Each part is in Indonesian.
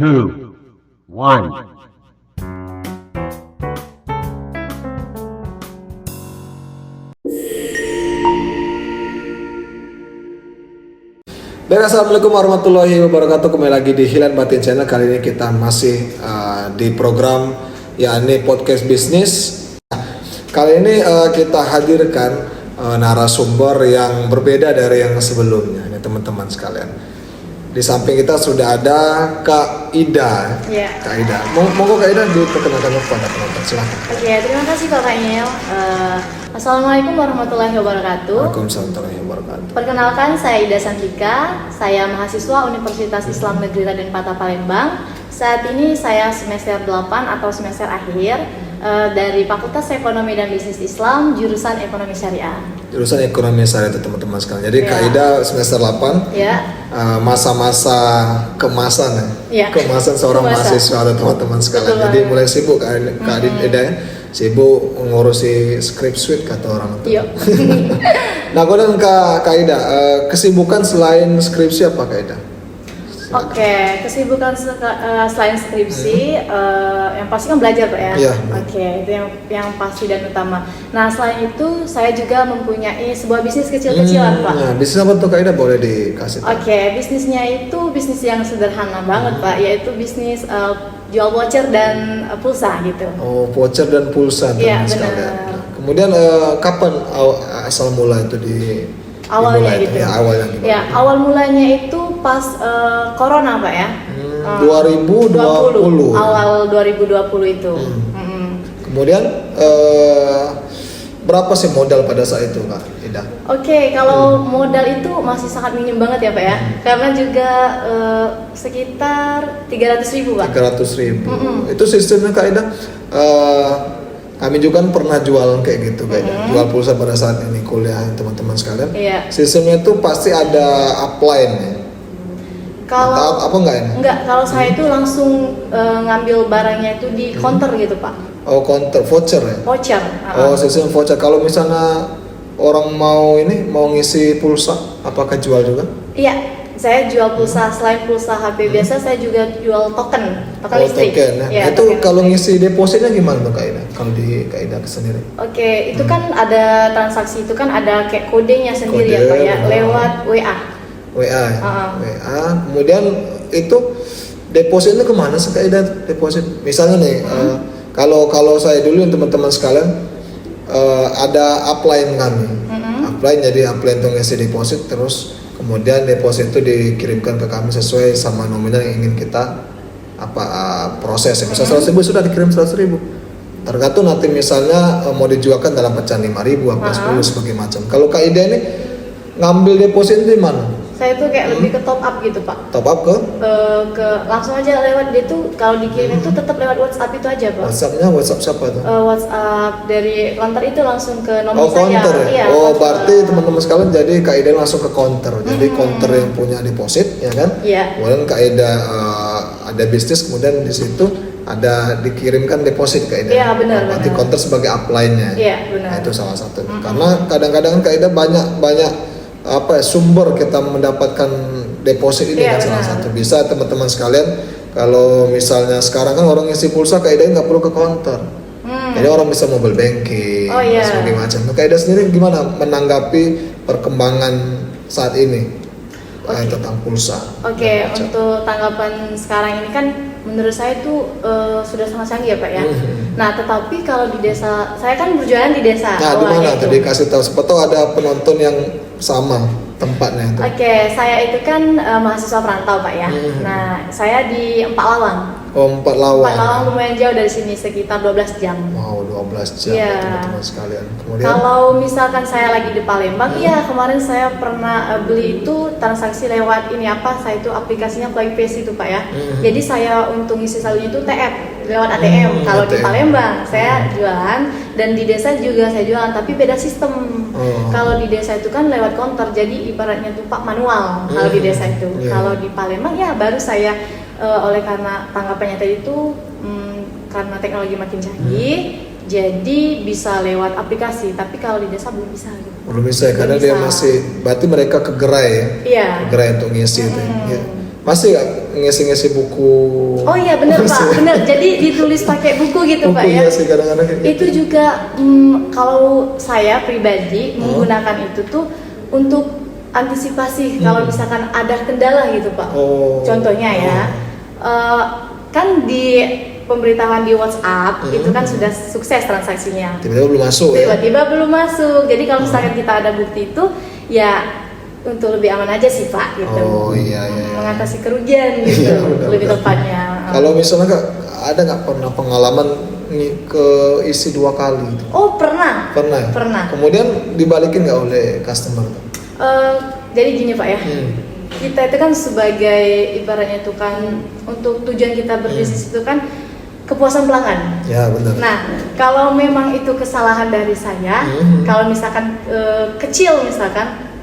two, one. Dan assalamualaikum warahmatullahi wabarakatuh. Kembali lagi di Hilan Batin Channel. Kali ini kita masih di program yakni podcast bisnis. Kali ini kita hadirkan narasumber yang berbeda dari yang sebelumnya, ya, teman-teman sekalian. Di samping kita sudah ada Kak Ida. Ya. Kak Ida, monggo Kak Ida diperkenalkan kepada penonton. Silakan. Oke, terima kasih Pak Daniel. Assalamualaikum warahmatullahi wabarakatuh. Waalaikumsalam warahmatullahi wabarakatuh. Perkenalkan, saya Ida Santika. Saya mahasiswa Universitas Islam Negeri Raden Patah Palembang. Saat ini saya semester 8 atau semester akhir dari Fakultas Ekonomi dan Bisnis Islam, jurusan Ekonomi Syariah. Jurusan Ekonomi Syariah itu teman-teman sekalian. Jadi Kak Ida semester 8. Ya. Masa-masa kemasan ya. Kemasan seorang mahasiswa atau teman-teman sekalian. Betul. Jadi mulai sibuk Kak Ida ya. Sibuk ngurusi script suite kata orang tua. Iya. Nah, kemudian Kak Ida, kesibukan selain skripsi apa Kak Ida? Oke, kesibukan selain skripsi, yang pasti kan belajar Pak ya. Iya. Oke, itu yang pasti dan utama. Nah, selain itu saya juga mempunyai sebuah bisnis kecil-kecilan Pak. Nah, bisnis apa tuh Kak Ida, boleh dikasih tahu? Oke, bisnisnya itu bisnis yang sederhana banget Pak, yaitu bisnis jual voucher dan pulsa gitu. Oh, voucher dan pulsa Iya, teman sekalian. benar. Kemudian kapan asal mula itu Awalnya dimulai gitu. itu? Ya, awalnya gimana? Ya, awal mulanya itu pas Corona Pak ya. 2020. Awal 2020 itu. Kemudian berapa sih modal pada saat itu Kak Ida? Oke, kalau modal itu masih sangat minim banget ya Pak ya. Karena juga sekitar 300.000 Pak. 300.000. Itu sistemnya Kak Ida. Kami juga kan pernah jual kayak gitu Kak Ida. Jual pulsa pada saat ini kuliah teman-teman sekalian. Iya. Sistemnya itu pasti ada upline ya. Kalau apa enggak ini? enggak, kalau saya itu langsung ngambil barangnya itu di counter gitu Pak. Oh, counter voucher ya. Voucher. Oh, sistem voucher. Kalau misalnya orang mau ngisi pulsa, apakah jual juga? Iya, saya jual pulsa. Selain pulsa HP biasa, saya juga jual token listrik. Token ya. Iya, Itu token kalau listrik. ngisi depositnya gimana tuh Kak Ida? Kalau di Kak Ida sendiri? Oke, itu kan ada transaksi itu kan ada kayak kodenya sendiri ya Pak ya, lewat WA. WA ya? WA. Kemudian itu depositnya kemana sih Kak Ida? Deposit misalnya nih, kalau saya dulu teman-teman sekalian ada upline kami. Upline, jadi upline itu ngisi deposit, terus kemudian deposit itu dikirimkan ke kami sesuai sama nominal yang ingin kita proses ya. Misal 100.000 sudah dikirim 100.000. Tergantung nanti misalnya mau dijualkan dalam pecahan 5.000 apa 10 sebagai macam. Kalau Kak Ida ini ngambil deposit di mana? Saya tuh kayak lebih ke top up gitu Pak. Top up ke Langsung aja lewat dia tuh, kalau dikirim itu tetap lewat WhatsApp itu aja Pak. WhatsApp-nya WhatsApp siapa tuh? WhatsApp dari counter itu langsung ke nomor Oh, saya. counter ya? Iya, Oh, counter. berarti teman-teman sekalian jadi Kak Ida langsung ke counter. Jadi counter yang punya deposit ya kan? Iya. Kemudian Kak Ida ada bisnis, kemudian di situ ada dikirimkan deposit Kak Ida. Iya, benar, Berarti benar. counter sebagai upline-nya. Iya, benar. Nah, itu salah satu. Karena kadang-kadang Kak Ida banyak sumber kita mendapatkan deposit ini Iya, kan salah benar. satu. Bisa teman-teman sekalian, kalau misalnya sekarang kan orang ngisi pulsa Kak Ida nggak perlu ke counter. Jadi orang bisa mobile banking, Oh, iya. sebagainya macam. Kak Ida sendiri gimana menanggapi perkembangan saat ini tentang pulsa? Oke, dan macam? untuk tanggapan sekarang ini kan menurut saya itu sudah sangat canggih ya Pak ya. Nah, tetapi kalau di desa, saya kan berjualan di desa. Nah, di awalnya mana itu. tadi kasih tahu? Siapa tahu ada penonton yang sama tempatnya itu. Oke, saya itu kan mahasiswa perantau Pak ya. Nah, saya di Empak Lawang. Oh, Empat Lawang. Empak Lawang lumayan jauh dari sini, sekitar 12 jam. Wow, 12 jam Iya. teman-teman sekalian. Kemudian Kalau misalkan saya lagi di Palembang, iya kemarin saya pernah beli itu transaksi lewat ini saya itu aplikasinya Flypace itu Pak ya. Jadi saya untuk ngisi saldonya itu TF lewat ATM. Kalau di ATM. Palembang saya jualan dan di desa juga saya jualan, tapi beda sistem. Kalau di desa itu kan lewat counter, jadi ibaratnya tuh Pak manual. Kalau di desa itu, Iya. kalau di Palembang ya baru saya oleh karena tanggapannya tadi itu karena teknologi makin canggih. Jadi bisa lewat aplikasi, tapi kalau di desa belum bisa gitu. belum bisa ya, karena Belum dia bisa. masih, berarti mereka kegerai ya, Iya. kegerai untuk ngisi itu ya. Masih ngisi-ngisi buku. Oh iya benar Pak, benar. Jadi ditulis pakai buku gitu Pak buku ya. ya sih kadang-kadang kayak Itu gitu. juga kalau saya pribadi menggunakan itu tuh untuk antisipasi kalau misalkan ada kendala gitu Pak. Oh. Contohnya ya, kan di pemberitahuan di WhatsApp itu kan sudah sukses transaksinya. Tiba-tiba belum masuk ya. Tiba-tiba belum masuk. Jadi kalau misalkan kita ada bukti itu, ya untuk lebih aman aja sih Pak gitu. Oh iya. Mengatasi kerugian gitu, Iya, benar, lebih benar. tepatnya. Kalau misalnya Kak, ada nggak pernah pengalaman ke isi 2 kali gitu? Oh pernah. Pernah. Pernah. Kemudian dibalikin nggak oleh customer? Jadi gini Pak ya. Hmm. Kita itu kan sebagai ibaratnya itu kan untuk tujuan kita berbisnis itu kan kepuasan pelanggan. Ya benar. Nah, kalau memang itu kesalahan dari saya, kalau misalkan kecil misalkan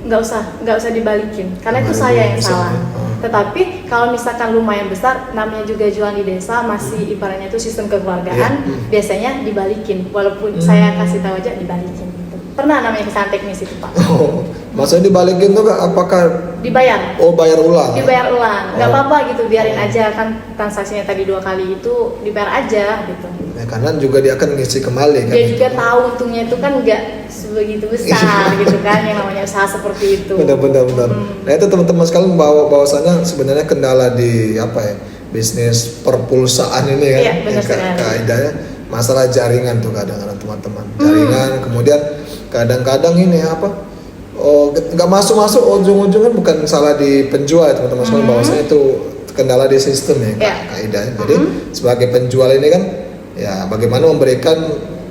nggak usah dibalikin, karena itu saya yang salah. Tetapi kalau misalkan lumayan besar, namanya juga jualan di desa, masih ibaratnya itu sistem kekeluargaan, biasanya dibalikin. Walaupun saya kasih tahu aja dibalikin. Gitu. Pernah namanya kesalahan teknis itu Pak. Oh, maksudnya dibalikin tuh Kak, apakah Dibayar. oh bayar ulang? Dibayar ulang, nggak Oh. apa-apa gitu, biarin aja kan transaksinya tadi 2 kali itu dibayar aja gitu. Ya, karena juga dia akan ngisi kembali kan. Dia juga tahu untungnya itu kan nggak sebegitu besar gitu kan, yang namanya usaha seperti itu. Benar. Nah itu teman-teman sekalian bahwasanya sebenarnya kendala di apa ya bisnis perpulsaan ini kan, Iya, benar sekali. kaidahnya masalah jaringan tuh kadang-kadang teman-teman. Jaringan kemudian kadang-kadang ini apa? Oh nggak masuk ujung-ujungnya bukan salah di penjual ya, teman-teman sekalian bahwasanya itu kendala di sistem ya Iya. kaidahnya. Jadi sebagai penjual ini kan ya bagaimana memberikan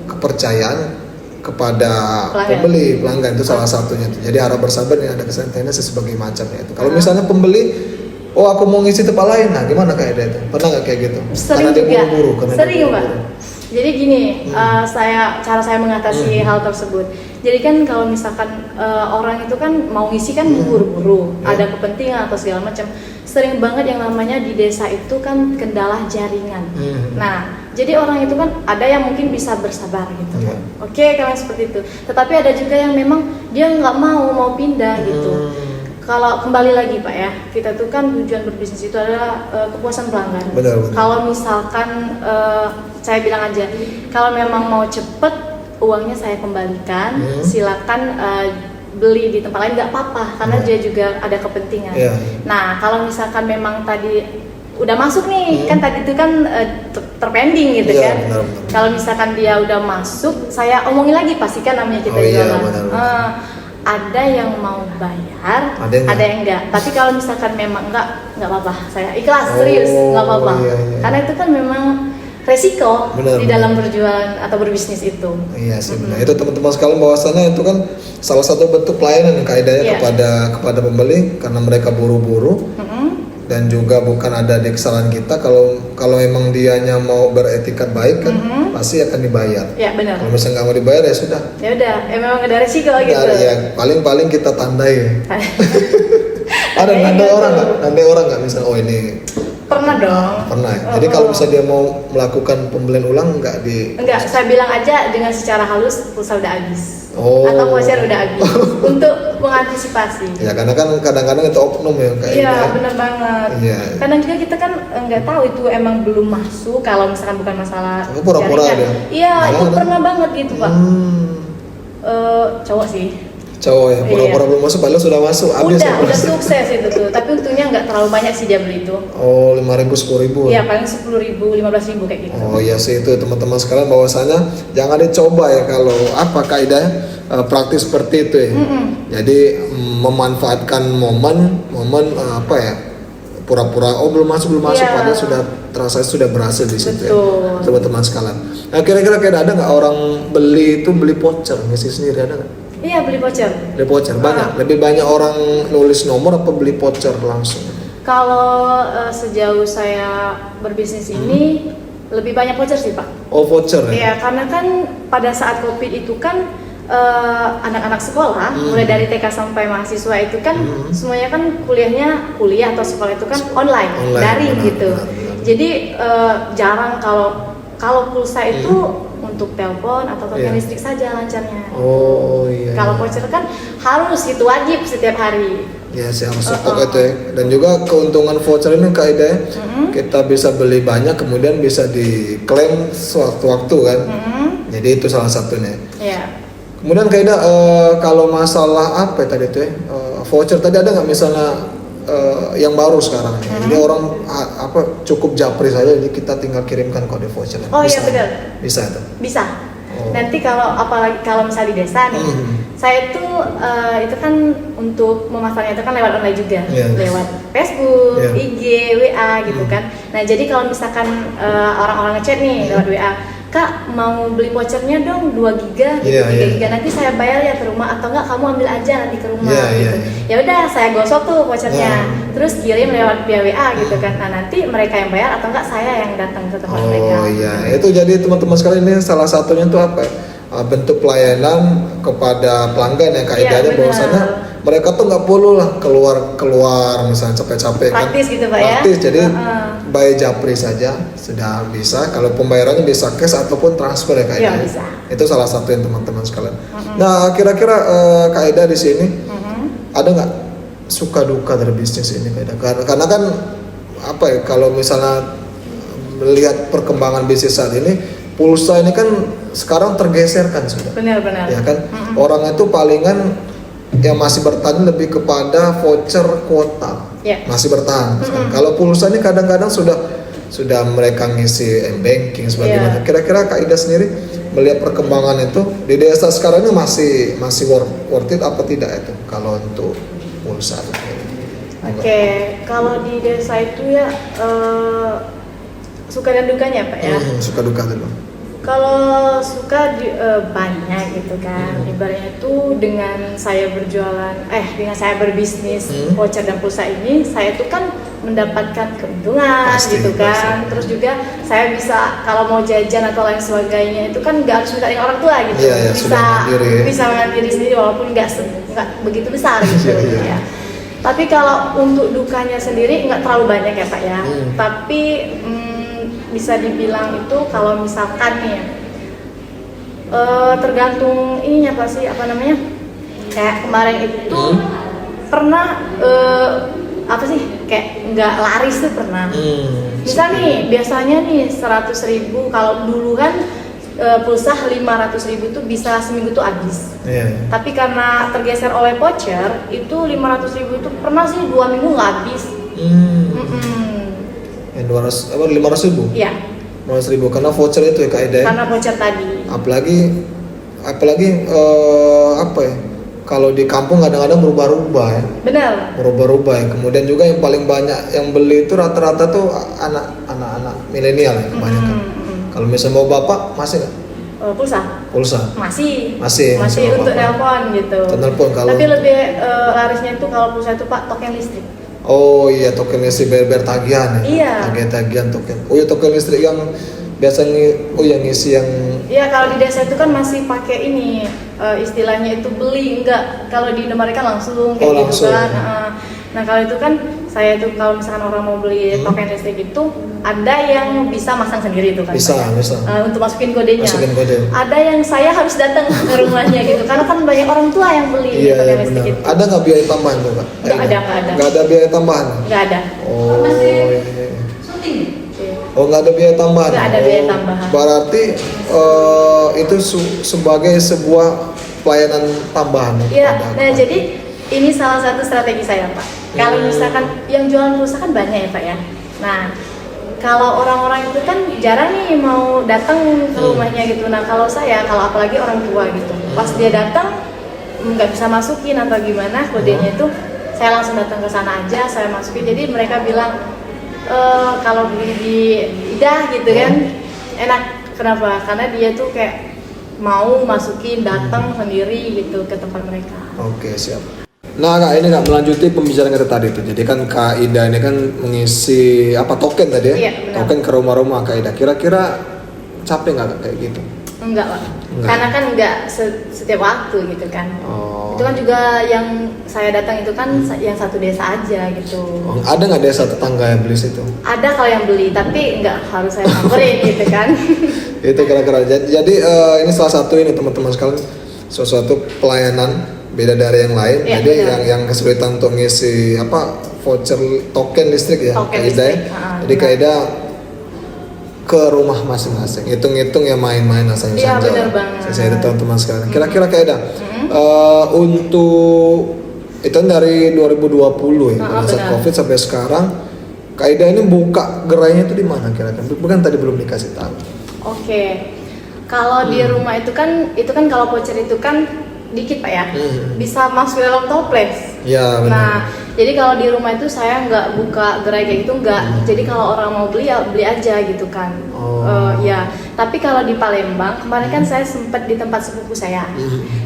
kepercayaan kepada pelanggan itu salah satunya tuh. Jadi harap bersabar nih, ada kesantunan sebagai macamnya itu. Kalau misalnya pembeli, oh aku mau ngisi tempat lain, nah gimana kayak itu? Pernah nggak kayak gitu? Sering Karena dia juga. buru-buru, Sering Pak. Jadi gini, cara saya mengatasi hal tersebut. Jadi kan kalau misalkan orang itu kan mau ngisi kan buru-buru, ada kepentingan atau segala macam. Sering banget yang namanya di desa itu kan kendala jaringan. Nah, jadi orang itu kan ada yang mungkin bisa bersabar gitu. Iya. Oke, kalian seperti itu. Tetapi ada juga yang memang dia nggak mau pindah gitu. Kalau kembali lagi Pak ya, kita tuh kan tujuan berbisnis itu adalah kepuasan pelanggan. Benar. Kalau misalkan saya bilang aja, kalau memang mau cepet uangnya saya kembalikan, silakan beli di tempat lain nggak apa-apa, karena dia juga ada kepentingan. Iya. Nah kalau misalkan memang tadi udah masuk nih, kan tadi itu kan terpending gitu Iya, kan. benar. Kalau misalkan dia udah masuk, saya omongin lagi, pastikan namanya kita Oh, iya, jualan. benar. Ada yang mau bayar, Ada yang yang enggak. Tapi kalau misalkan memang nggak apa-apa, saya ikhlas, Oh, serius, nggak apa-apa. iya. Karena itu kan memang resiko Benar, di dalam berjualan atau berbisnis itu. Iya sih benar. Itu teman-teman sekalian bahwasannya itu kan salah satu bentuk pelayanan kaidahnya Iya. kepada pembeli karena mereka buru-buru. Dan juga bukan ada di kesalahan kita, kalau emang dianya mau beretikat baik kan pasti akan dibayar. Ya benar. Kalau misalnya nggak mau dibayar ya sudah. Ya udah, memang ada resiko gitu. Ya paling kita tandai. Ada Kayak nandai gitu. orang nggak misalnya oh ini Pernah dong. pernah. Ya? Jadi kalau misalnya dia mau melakukan pembelian ulang nggak di Enggak, saya bilang aja dengan secara halus pulsa udah habis. Oh. Atau voucher udah habis. Untuk mengantisipasi. ya karena kan kadang-kadang itu oknum ya kayak Iya, gitu. benar banget. Iya. Kadang juga kita kan nggak tahu itu emang belum masuk kalau misalkan bukan masalah Tapi pura-pura jaringan. dia. Iya, Malah itu ada. pernah banget gitu, Pak. Cowok sih. Cowok ya pura-pura Iya. belum masuk padahal sudah masuk habis ya, Udah Mas. sukses itu tuh. Tapi untungnya nggak terlalu banyak sih dia beli itu. Oh 5.000 10.000 Iya, paling 10.000, 15.000 kayak gitu. Oh iya sih itu teman-teman sekalian bahwasanya jangan dicoba ya kalau apa kaidahnya praktis seperti itu ya. Jadi memanfaatkan momen apa ya pura-pura oh belum masuk Iya. padahal sudah transaksi sudah berhasil di situ Betul. ya teman-teman sekalian. Nah kira-kira kayak ada nggak orang beli voucher ngisi sendiri ada nggak? Iya, beli voucher. Beli voucher banyak lebih banyak orang nulis nomor apa beli voucher langsung? Kalau sejauh saya berbisnis ini lebih banyak voucher sih, Pak. Oh voucher ya? Iya, karena kan pada saat Covid itu kan anak-anak sekolah mulai dari TK sampai mahasiswa itu kan semuanya kan kuliah atau sekolah itu kan online daring benar, gitu. benar. Jadi jarang kalau pulsa itu untuk telepon atau tagihan Iya. listrik saja lancarnya. Oh iya. Kalau voucher kan harus itu wajib setiap hari. Ya siap stok itu ya. Dan juga keuntungan voucher ini Kak Ida ya, kita bisa beli banyak kemudian bisa diklaim sewaktu-waktu kan. Jadi itu salah satunya. Iya. Kemudian Kak Ida, kalau masalah apa ya tadi itu ya, voucher tadi ada nggak misalnya yang baru sekarang ya? Jadi orang cukup japri saja, jadi kita tinggal kirimkan kode voucher. Oh Bisa? iya benar. Bisa itu. Bisa. Oh. Nanti apalagi kalau misalnya di desa nih, saya tuh itu kan untuk memasarnya itu kan lewat online juga, lewat Facebook, IG, WA gitu kan. Nah jadi kalau misalkan orang-orang ngechat nih lewat WA, Kak mau beli vouchernya dong 2 giga gitu, 3 giga nanti saya bayar ya ke rumah atau enggak kamu ambil aja nanti ke rumah gitu. Ya udah saya gosok tuh vouchernya, terus kirim lewat via WA gitu kan. Nah nanti mereka yang bayar atau enggak saya yang datang ke tempat mereka. Oh iya, itu jadi teman-teman sekalian ini salah satunya tuh apa ya? Bentuk pelayanan kepada pelanggan yang kaidahnya bahwasanya mereka tuh nggak perlu lah keluar misalnya capek-capek praktis kan, gitu Pak praktis, ya. Jadi by japri saja sudah bisa. Kalau pembayarannya bisa cash ataupun transfer ya kaidahnya. Bisa. Itu salah satu yang teman-teman sekalian. Nah kira-kira kaidah di sini ada nggak suka duka dari bisnis ini kaidah? Karena kan apa ya, kalau misalnya melihat perkembangan bisnis saat ini, pulsa ini kan sekarang tergeser kan sudah. Benar-benar. Ya kan, orang itu palingan yang masih bertahan lebih kepada voucher kuota. Masih bertahan. Kalau pulsa ini kadang-kadang sudah mereka ngisi banking sebagaimana. Kira-kira Kak Ida sendiri melihat perkembangan itu di desa sekarang ini masih worth it apa tidak itu kalau untuk pulsa? Oke, kalau di desa itu ya suka dan dukanya Pak ya. Suka duka dulu. Kalau suka banyak gitu kan, ibaratnya itu dengan saya dengan saya berbisnis voucher dan pulsa ini, saya tuh kan mendapatkan keuntungan gitu kan. Terus juga saya bisa kalau mau jajan atau lain sebagainya itu kan nggak harus minta dengan orang tua gitu, bisa mandiri sendiri walaupun nggak begitu besar gitu ya. Tapi kalau untuk dukanya sendiri nggak terlalu banyak ya Pak ya. Tapi bisa dibilang itu kalau misalkan nih tergantung ininya kayak kemarin itu pernah kayak nggak laris tuh pernah. Misal nih biasanya nih 100.000, kalau dulu kan pulsa 500.000 tuh bisa seminggu tuh habis. Tapi karena tergeser oleh voucher itu 500.000 itu pernah sih 2 minggu nggak habis. 500.000? Iya. 500.000 karena voucher itu ya Kak Ida. Karena voucher tadi. Apalagi kalau di kampung kadang-kadang berubah-ubah ya. Benar. Berubah-ubah ya. Kemudian juga yang paling banyak yang beli itu rata-rata tuh anak-anak milenial ya kebanyakan. Kalau misalnya mau bapak masih nggak? Pulsa. Masih untuk nelpon gitu. Tapi lebih larisnya itu kalau pulsa itu Pak token listrik. Oh iya, token listrik bayar tagihan ya? Iya. Tagihan token. Oh iya, token listrik yang biasanya yang ngisi yang... Iya, kalau di desa itu kan masih pakai ini istilahnya itu beli, enggak. Kalau di Indomaret kan langsung kayak gitu kan. Nah kalau itu kan saya tuh kalau misalkan orang mau beli token listrik itu ada yang bisa masang sendiri itu kan. Bisa. Untuk masukin kodenya. Ada yang saya harus datang ke rumahnya gitu, karena kan banyak orang tua yang beli token listrik itu. Ada nggak biaya tambahan tuh Kak? Nggak ada. Nggak ada biaya tambahan? Nggak ada. Nggak ada biaya tambahan. Nggak ada biaya tambahan. Berarti itu sebagai sebuah pelayanan tambahan. Iya. Nah jadi ini salah satu strategi saya Pak. Kalau misalkan yang jualan pulsa kan banyak ya Pak ya. Nah kalau orang-orang itu kan jarang nih mau datang ke rumahnya gitu. Nah kalau apalagi orang tua gitu, pas dia datang nggak bisa masukin atau gimana kodenya itu, saya langsung datang ke sana aja, saya masukin. Jadi mereka bilang kalau beli di Ida gitu kan enak. Kenapa? Karena dia tuh kayak mau masukin datang sendiri gitu ke tempat mereka. Oke, siap. Nah Kak, ini Kak melanjuti pembicaraan kita tadi tuh. Jadi kan Kak Ida ini kan mengisi token tadi ya? Iya, token ke rumah-rumah Kak Ida. Kira-kira capek nggak kayak gitu? Enggak Pak. Karena kan enggak setiap waktu gitu kan. Itu kan juga yang saya datang itu kan yang satu desa aja gitu. Ada nggak desa tetangga yang beli situ? Ada kalau yang beli, tapi enggak harus saya samperin gitu kan. Itu kira-kira. Jadi ini salah satu ini teman-teman sekalian, suatu pelayanan beda dari yang lain. Ya, Jadi benar. yang kesulitan untuk ngisi voucher token listrik ya, Token Kak Ida ya. listrik, Jadi benar. Kak Ida ke rumah masing-masing, hitung-hitung ya main-main asal Iya, saja. benar banget. Saya itu teman-teman sekalian. Kira-kira Kak Ida, untuk itu kan dari 2020 ya, pada saat benar. COVID sampai sekarang, Kak Ida ini buka gerainya itu di mana kira-kira? Bukan tadi belum dikasih tahu. Oke. Kalau di rumah itu kan kalau voucher itu kan dikit Pak ya. Bisa masuk dalam toples. Ya benar. Nah, jadi kalau di rumah itu saya nggak buka gerai kayak gitu, nggak. Jadi kalau orang mau beli ya beli aja gitu kan. Ya. Tapi kalau di Palembang kemarin kan saya sempat di tempat sepupu saya.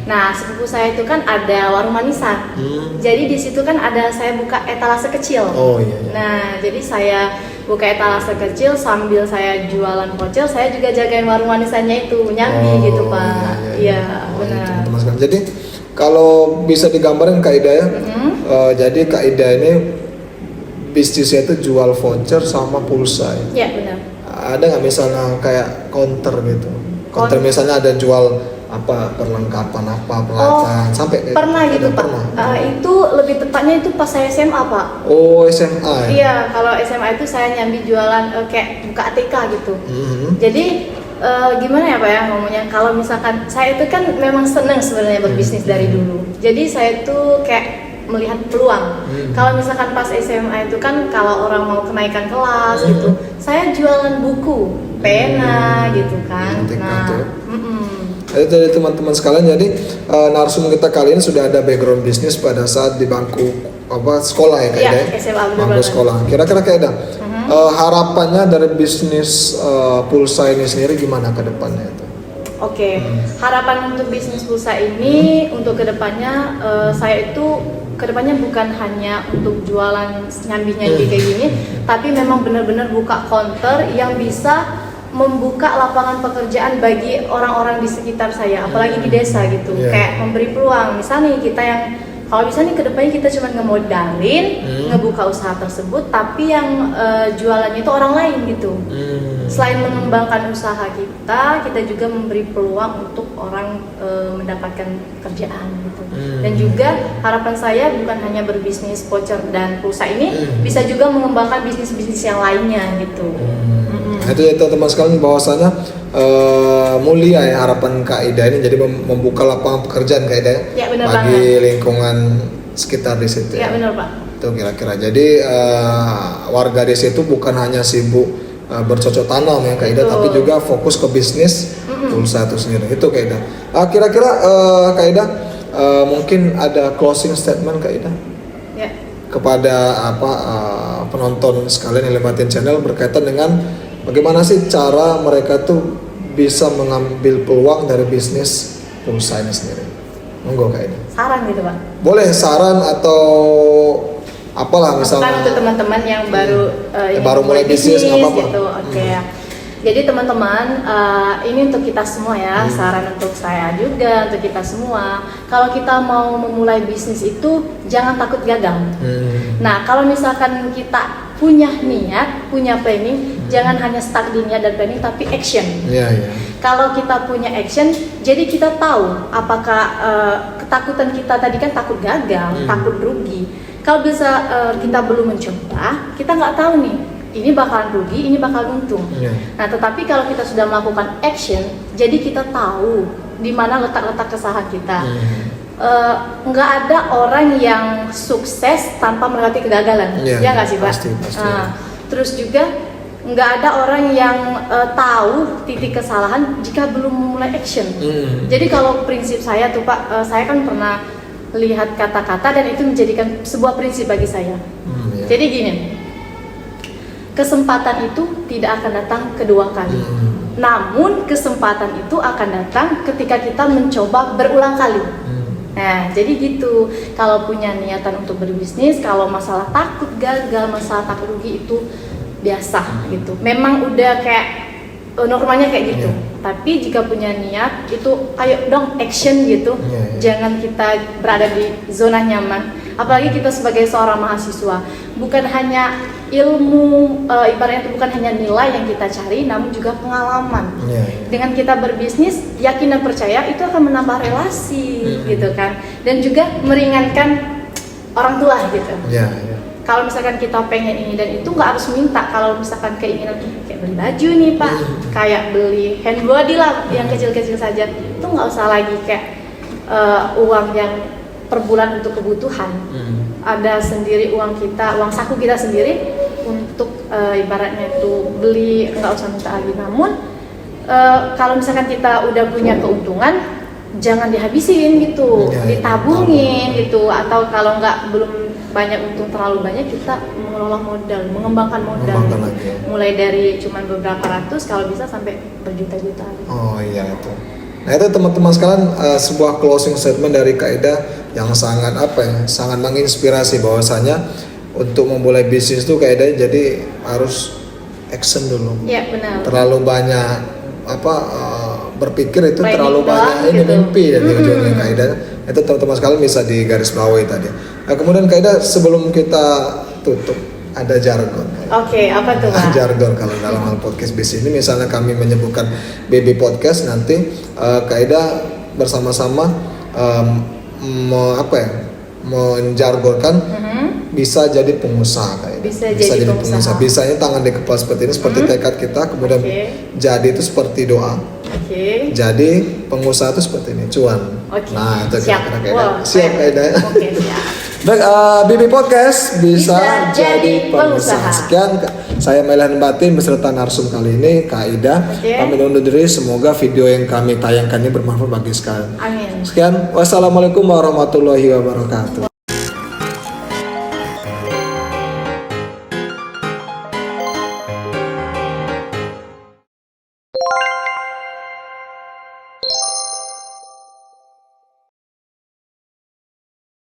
Nah, sepupu saya itu kan ada warung manisan. Jadi di situ kan saya buka etalase kecil. Oh iya. Nah, jadi saya buka etalase kecil sambil saya jualan voucher, saya juga jagain warung manisannya itu, nyambi gitu Pak. Iya, benar. Teman-teman sekalian. Jadi kalau bisa digambarin Kak Ida ya, jadi Kak Ida ini bisnisnya itu jual voucher sama pulsa ya. Iya, benar. Ada nggak misalnya kayak counter gitu? Counter misalnya ada jual perlengkapan peralatan sampai kayak Pernah gitu Pak. Pernah. Itu lebih tepatnya itu pas saya SMA Pak. Oh SMA ya? Iya, kalau SMA itu saya nyambi jualan kayak buka ATK gitu. Jadi gimana ya Pak ya ngomongnya, kalau misalkan saya itu kan memang seneng sebenarnya berbisnis dari dulu. Jadi saya tuh kayak melihat peluang. Kalau misalkan pas SMA itu kan kalau orang mau kenaikan kelas gitu, saya jualan buku, pena gitu kan. ATK Nah, tuh. Jadi dari teman-teman sekalian, jadi narsum kita kali ini sudah ada background bisnis pada saat di bangku sekolah ya Kak Iya, Ida? SMA benar Bangku banget. sekolah. Kira-kira Kak Ida, harapannya dari bisnis pulsa ini sendiri gimana ke depannya itu? Oke, harapan untuk bisnis pulsa ini untuk kedepannya saya itu kedepannya bukan hanya untuk jualan nyambi-nyambi kayak gini, tapi memang benar-benar buka counter yang bisa membuka lapangan pekerjaan bagi orang-orang di sekitar saya, apalagi di desa gitu. Kayak memberi peluang. Misalnya kita yang kalau misalnya kedepannya kita cuma ngemodalin, ngebuka usaha tersebut, tapi yang jualannya itu orang lain gitu. Selain mengembangkan usaha kita juga memberi peluang untuk orang mendapatkan pekerjaan gitu. Dan juga harapan saya bukan hanya berbisnis voucher dan pulsa ini, bisa juga mengembangkan bisnis-bisnis yang lainnya gitu. Itu ya teman-teman sekalian, bahwasanya mulia ya harapan Kak Ida ini, jadi membuka lapangan pekerjaan Kak Ida Ya, benar bagi banget. lingkungan sekitar di situ. Ya benar Pak. Itu kira-kira. Jadi warga di situ bukan hanya sibuk bercocok tanam ya Kak Ida, Betul. tapi juga fokus ke bisnis pulsa itu sendiri. Itu Kak Ida. Kira-kira Kak Ida mungkin ada closing statement Kak Ida Ya. kepada penonton sekalian yang lewatin channel berkaitan dengan bagaimana sih cara mereka tuh bisa mengambil peluang dari bisnis pulsa ini sendiri. Monggo Kak Ida. Saran gitu Pak. Boleh saran atau apalah Masukan misalnya. untuk teman-teman yang baru ingin baru mulai bisnis, nggak apa-apa. gitu. Oke ya. Jadi teman-teman, ini untuk kita semua ya, saran untuk saya juga, untuk kita semua. Kalau kita mau memulai bisnis itu jangan takut gagal. Nah, kalau misalkan kita punya niat, punya planning, jangan hanya stuck di niat dan planning, tapi action. Iya. Kalau kita punya action, jadi kita tahu apakah ketakutan kita tadi kan takut gagal, takut rugi. Kalau bisa kita belum mencoba, kita nggak tahu nih, ini bakalan rugi, ini bakal untung. Nah, tetapi kalau kita sudah melakukan action, jadi kita tahu di mana letak-letak kesalahan kita. Nggak ada orang yang sukses tanpa melewati kegagalan, ya nggak sih Pak? Pasti. Terus juga nggak ada orang yang tahu titik kesalahan jika belum memulai action. Jadi kalau prinsip saya tuh Pak, saya kan pernah lihat kata-kata dan itu menjadikan sebuah prinsip bagi saya. Jadi gini, kesempatan itu tidak akan datang kedua kali. Namun kesempatan itu akan datang ketika kita mencoba berulang kali. Nah, jadi gitu. Kalau punya niatan untuk berbisnis, kalau masalah takut gagal, masalah takut rugi itu biasa gitu. Memang udah kayak normalnya kayak gitu. Tapi jika punya niat itu ayo dong action gitu. Jangan kita berada di zona nyaman. Apalagi kita sebagai seorang mahasiswa, bukan hanya ilmu, ibaratnya itu bukan hanya nilai yang kita cari, namun juga pengalaman. Dengan kita berbisnis, yakin dan percaya itu akan menambah relasi, gitu kan, dan juga meringankan orang tua gitu. Kalau misalkan kita pengen ini dan itu nggak harus minta. Kalau misalkan keinginan kayak beli baju nih Pak, kayak beli hand body lah yang kecil-kecil saja, itu nggak usah lagi kayak uang yang per bulan untuk kebutuhan. Ada sendiri uang kita, uang saku kita sendiri untuk ibaratnya itu beli, nggak usah minta lagi. Namun kalau misalkan kita udah punya keuntungan, jangan dihabisin gitu, ditabungin gitu, atau kalau nggak belum banyak untung terlalu banyak, kita mengelola modal, mengembangkan modal, mulai dari cuman beberapa ratus, kalau bisa sampai berjuta-juta. Oh iya itu. Nah itu teman-teman sekalian, sebuah closing statement dari Kak Ida yang sangat sangat menginspirasi, bahwasanya untuk memulai bisnis itu Kak Ida jadi harus action dulu. Iya benar. Terlalu banyak berpikir itu Planning terlalu banyak ini gitu. mimpi dan ujungnya Kak Ida. Itu teman-teman sekalian bisa digaris bawahi tadi. Nah kemudian Kak Ida, sebelum kita tutup ada jargon. Oke, apa tuh Pak? Jargon kalau dalam hal podcast bisnis ini, misalnya kami menyebutkan BB Podcast, nanti Kak Ida bersama-sama menjargonkan bisa jadi pengusaha Kak Ida. Bisa jadi pengusaha. Bisanya tangan di kepala seperti ini, seperti tekad kita, kemudian jadi itu seperti doa. Jadi pengusaha itu seperti ini, cuan. Nah itu siap. Siap Kak Ida. Oke, siap. Baik, BB Podcast bisa jadi pengusaha. Sekian, saya Melhan Batin beserta narsum kali ini Kak Ida. Kami undur diri, semoga video yang kami tayangkan ini bermanfaat bagi sekalian. Amin. Sekian, wassalamualaikum warahmatullahi wabarakatuh.